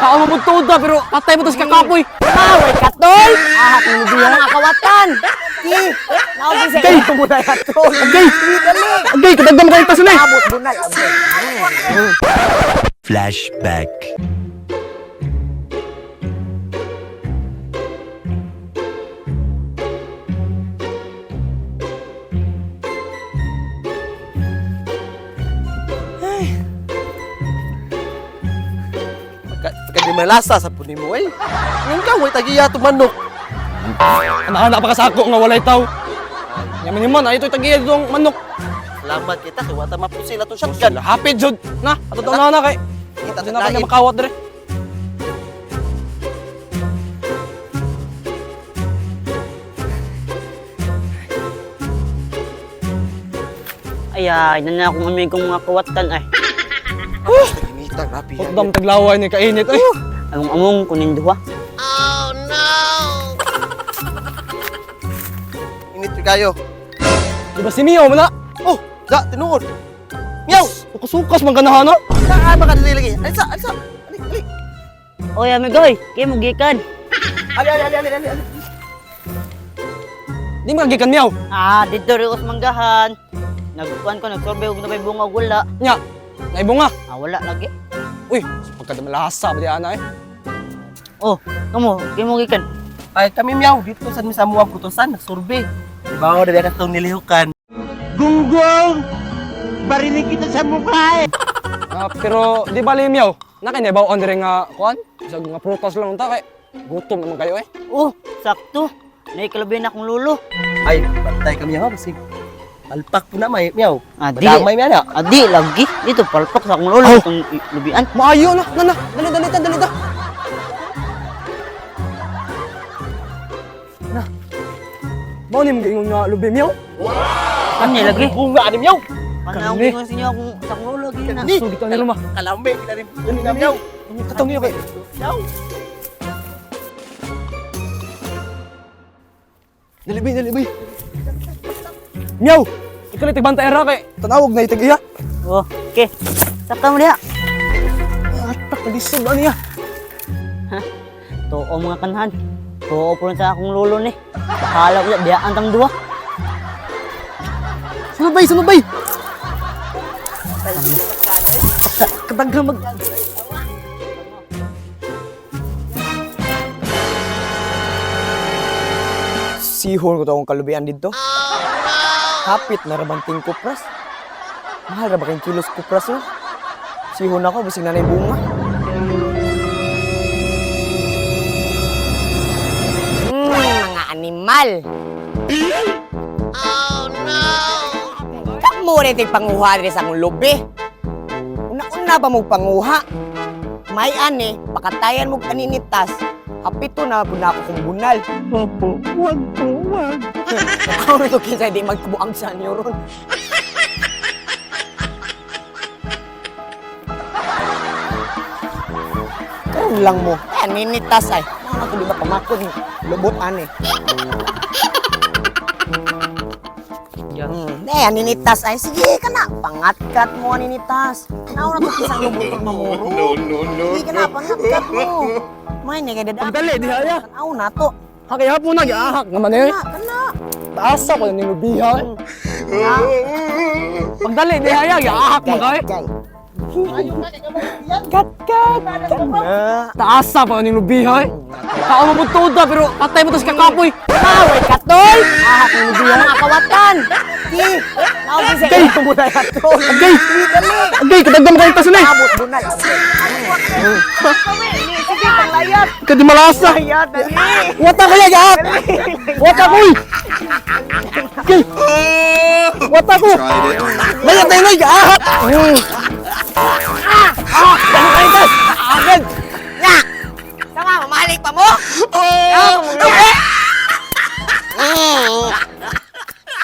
Kao mo pud ta pero patay mo to si kakapoy. Away katol! Ahak ng lubihan mga kawatan! Ki! Naugin sa Kay! ito mo na katol! Agay! Agay! Kadagdam kayo taso na eh! Abot bunal! Flashback. Pagka di malasa sa punin mo eh. Ngayon ka, way tagiya ito manok. Anak-anak pa kasako nga walay taw. Yaman naman, ay ito'y tagiya itong manok. Salamat kita, kaya wata mapusil itong shotgun. Hapit jud na, ato taon na kay. Kita Di na kanya makawat dire. Ay, na akong amigong mga kawatan ay. Ginitang, rapi. Pagdam taglaway ni kainit ay. Among kunin duha. Init rin kayo. Di ba si Mio mo na? Oh, da, tinuod. Meow! Sukas man ganahan no? Saan ba ka dali lagi? Alisa, alisa. Ali. Oy, amigoy, kay mo gikan. Ali. Di magikan Mio. Dito rin us manggahan. Nagkuhan ko, nagsorbe og nabay bunga og wala. Nya, naibunga. Wala lagi. Uy, pagkadamalasa ba di ana eh? Oh, kamo, kay mo gikan. Ay, kami meow. Dito sa mi sa muwang kutusan, nagsurvey. Diba ako na itong nilihukan. Gunggong! Barinig kita sa mukha eh! Pero di bali Mio, nakinibaw on dire nga kuan? Sa mga prutas lang ta kay gutom naman kayo eh. Oh, sakto. Naikalabi na akong lulo. Ay, patay kami meow. Kasi palpak po na may meow. Di. Madamay meow na. Di, lagi. Dito, palpak sa akong lulo. Oh. Itong lubian. Maayo na, dali ta. Na. Mao ni mga nga lubi Mio. Kanya lagi. Bunga ni meow. Panahon Kami. ko sa inyo akong sa akong lulo. Lagi na. Sugit ni luma. Kalambe, kita rin po na meow. Katong niyo kay. Meow. Dali bay. Mio, ikaw ni tigbantay ra kay tanawog na itigiya. Oh, okay. Saka mo diha. Atak lisod ani ya. Tuo mga kanhan. Tuo po sa akong lulo ni. Bahala ko diha antang duwa. Sunod bay. Kadaghan mag Sihon ko to akong kalubian dito. Hapit na rabanting kupras. Mahal ra ba kayong kilos kupras yun? Sihon ako, basig nanay bunga. Mga animal. Oh no! Kamu rin ito'y panguha rin sa akong lubi. Una-una ba mong panguha? May ane, pakatayan mong kaninitas. Hapito na po na ako kong bunal. Opo, wag po, wag. Ako ito kinsa di magkubuang sa niyo ron. Karong lang mo. Ayan, ninitas ay. Ano ko di ba pamakod? Lubot ane. Ayan, ninitas ay. Sige ka na. Pangatkat mo ang ninitas. Nauna to kisang lubot ang mamuro. Sige ka na, pangatkat mo. May nagadadaan. Pagdali, di haya. Tanaw na to. Hakaya po na, giahak naman eh. Kana. Taasa ko yung nilubihan. Pagdali, di haya, giahak mo kay. Kat. Taasa pa yung nilubihan. Kao mo pud ta pero patay mo to si kakapoy. Away katol! Ahak ng lubihan mga kawatan! Ki! Naugin sa ito mo na katol! Agay! Agay, kadagdam kayo taso na eh. Abot bunal! Sige, panglayat! Kadimalasa. Layat, dali! Wata kaya, giahak! Wata ko eh. Agay! Wata ko! Layat na yun ay, giahak!